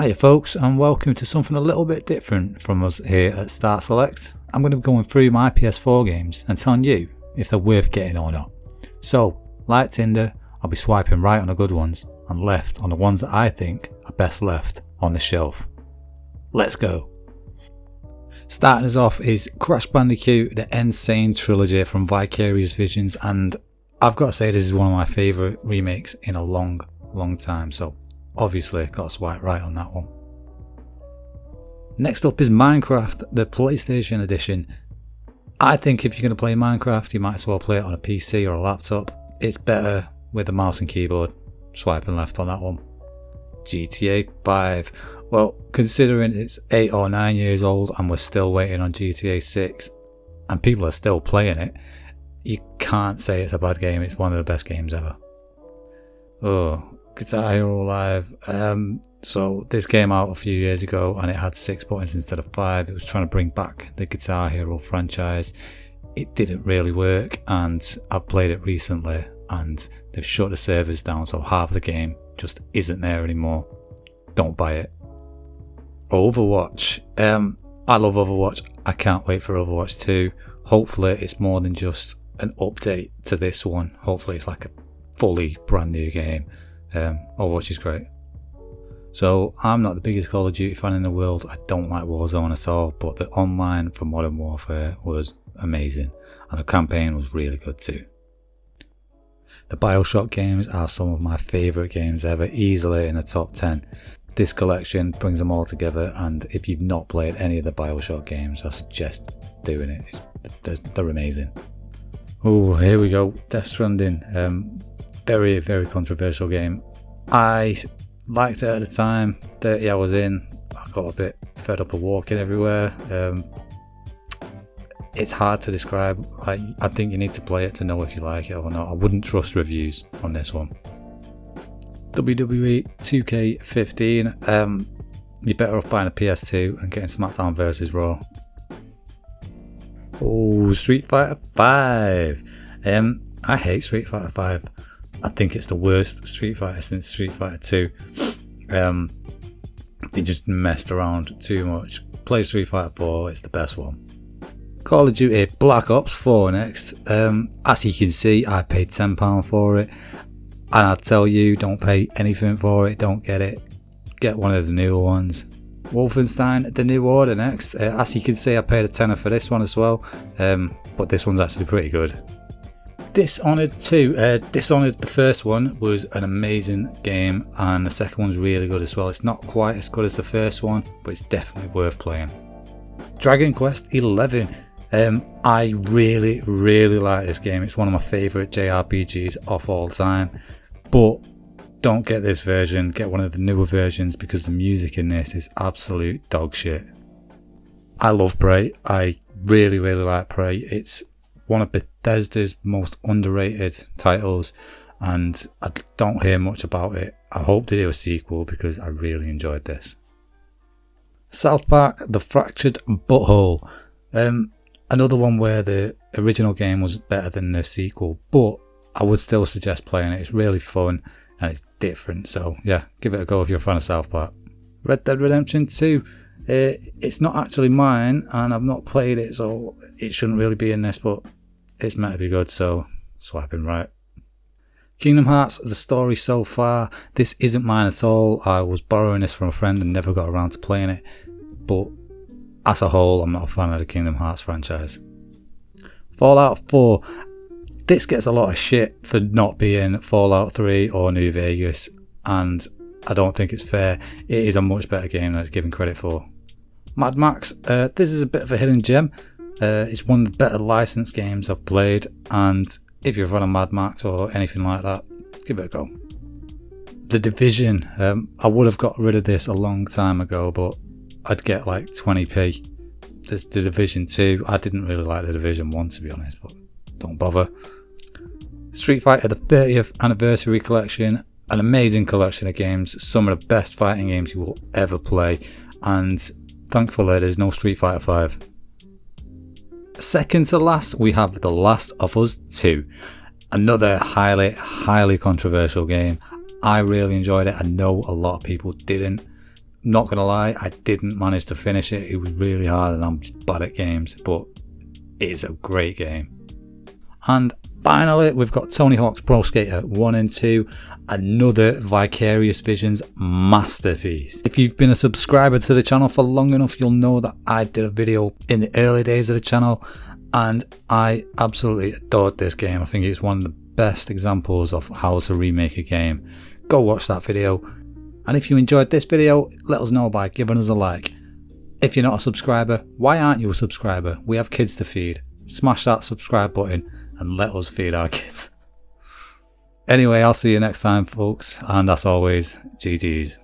Hiya folks, and welcome to something a little bit different from us here at Start Select. I'm going to be going through my PS4 games and telling you if they're worth getting or not. So, like Tinder, I'll be swiping right on the good ones and left on the ones that I think are best left on the shelf. Let's go. Starting us off is Crash Bandicoot, the Insane Trilogy from Vicarious Visions, and I've got to say this is one of my favourite remakes in a long time, so obviously got to swipe right on that one. Next up is Minecraft, the PlayStation edition. I think if you're going to play Minecraft, you might as well play it on a PC or a laptop. It's better with a mouse and keyboard. Swiping left on that one. GTA 5. Well, considering it's 8 or 9 years old and we're still waiting on GTA 6 and people are still playing it, you can't say it's a bad game. It's one of the best games ever. Oh, Guitar Hero Live. So this came out a few years ago and it had 6 buttons instead of 5. It was trying to bring back the Guitar Hero franchise. It didn't really work, and I've played it recently and they've shut the servers down, so half the game just isn't there anymore. Don't buy it. Overwatch. I love Overwatch. I can't wait for Overwatch 2. Hopefully it's more than just an update to this one. Hopefully it's like a fully brand new game. Overwatch is great. So I'm not the biggest Call of Duty fan in the world. I don't like Warzone at all, but the online for Modern Warfare was amazing and the campaign was really good too. The Bioshock games are some of my favourite games ever, easily in the top 10. This collection brings them all together, and if you've not played any of the Bioshock games, I suggest doing it. They're amazing. Oh, here we go. Death Stranding. Very controversial game. I liked it at the time. 30 hours in, I got a bit fed up of walking everywhere. It's hard to describe. I think you need to play it to know if you like it or not. I wouldn't trust reviews on this one. WWE 2K15. You're better off buying a PS2 and getting SmackDown vs Raw. Oh, Street Fighter 5. I hate Street Fighter 5. I think it's the worst Street Fighter since Street Fighter 2. They just messed around too much. Play Street Fighter 4, it's the best one. Call of Duty Black Ops 4 next. As you can see, I paid £10 for it. And I tell you, don't pay anything for it, don't get it. Get one of the newer ones. Wolfenstein the New Order next. As you can see, I paid a tenner for this one as well. But this one's actually pretty good. Dishonored 2. Dishonored, the first one, was an amazing game, and the second one's really good as well. It's not quite as good as the first one, but it's definitely worth playing. Dragon Quest 11. I really like this game. It's one of my favourite JRPGs of all time. But don't get this version, get one of the newer versions, because the music in this is absolute dog shit. I love Prey. I really like Prey. It's one of Bethesda's most underrated titles, and I don't hear much about it. I hope they do a sequel because I really enjoyed this. South Park, The Fractured Butthole. Another one where the original game was better than the sequel, but I would still suggest playing it. It's really fun and it's different, so yeah, give it a go if you're a fan of South Park. Red Dead Redemption 2. It's not actually mine and I've not played it, so it shouldn't really be in this, but it's meant to be good, so swiping right. Kingdom Hearts, the story so far. This isn't mine at all. I was borrowing this from a friend and never got around to playing it, but as a whole, I'm not a fan of the Kingdom Hearts franchise. Fallout 4. This gets a lot of shit for not being Fallout 3 or New Vegas, and I don't think it's fair. It is a much better game than it's given credit for. Mad Max. This is a bit of a hidden gem. It's one of the better licensed games I've played, and if you're a fan of Mad Max or anything like that, give it a go. The Division. I would have got rid of this a long time ago, but I'd get like 20p. There's The Division 2. I didn't really like The Division 1, to be honest, but don't bother. Street Fighter, the 30th Anniversary Collection. An amazing collection of games. Some of the best fighting games you will ever play. And thankfully, there's no Street Fighter 5. Second to last, we have The Last of Us 2. Another highly controversial game. I really enjoyed it. I know a lot of people didn't. Not gonna lie, I didn't manage to finish it. It was really hard and I'm just bad at games, but it is a great game. And finally, we've got Tony Hawk's Pro Skater 1 and 2, another Vicarious Visions masterpiece. If you've been a subscriber to the channel for long enough, you'll know that I did a video in the early days of the channel and I absolutely adored this game. I think it's one of the best examples of how to remake a game. Go watch that video. And if you enjoyed this video, let us know by giving us a like. If you're not a subscriber, why aren't you a subscriber? We have kids to feed. Smash that subscribe button and let us feed our kids. Anyway, I'll see you next time, folks. And as always, GG's.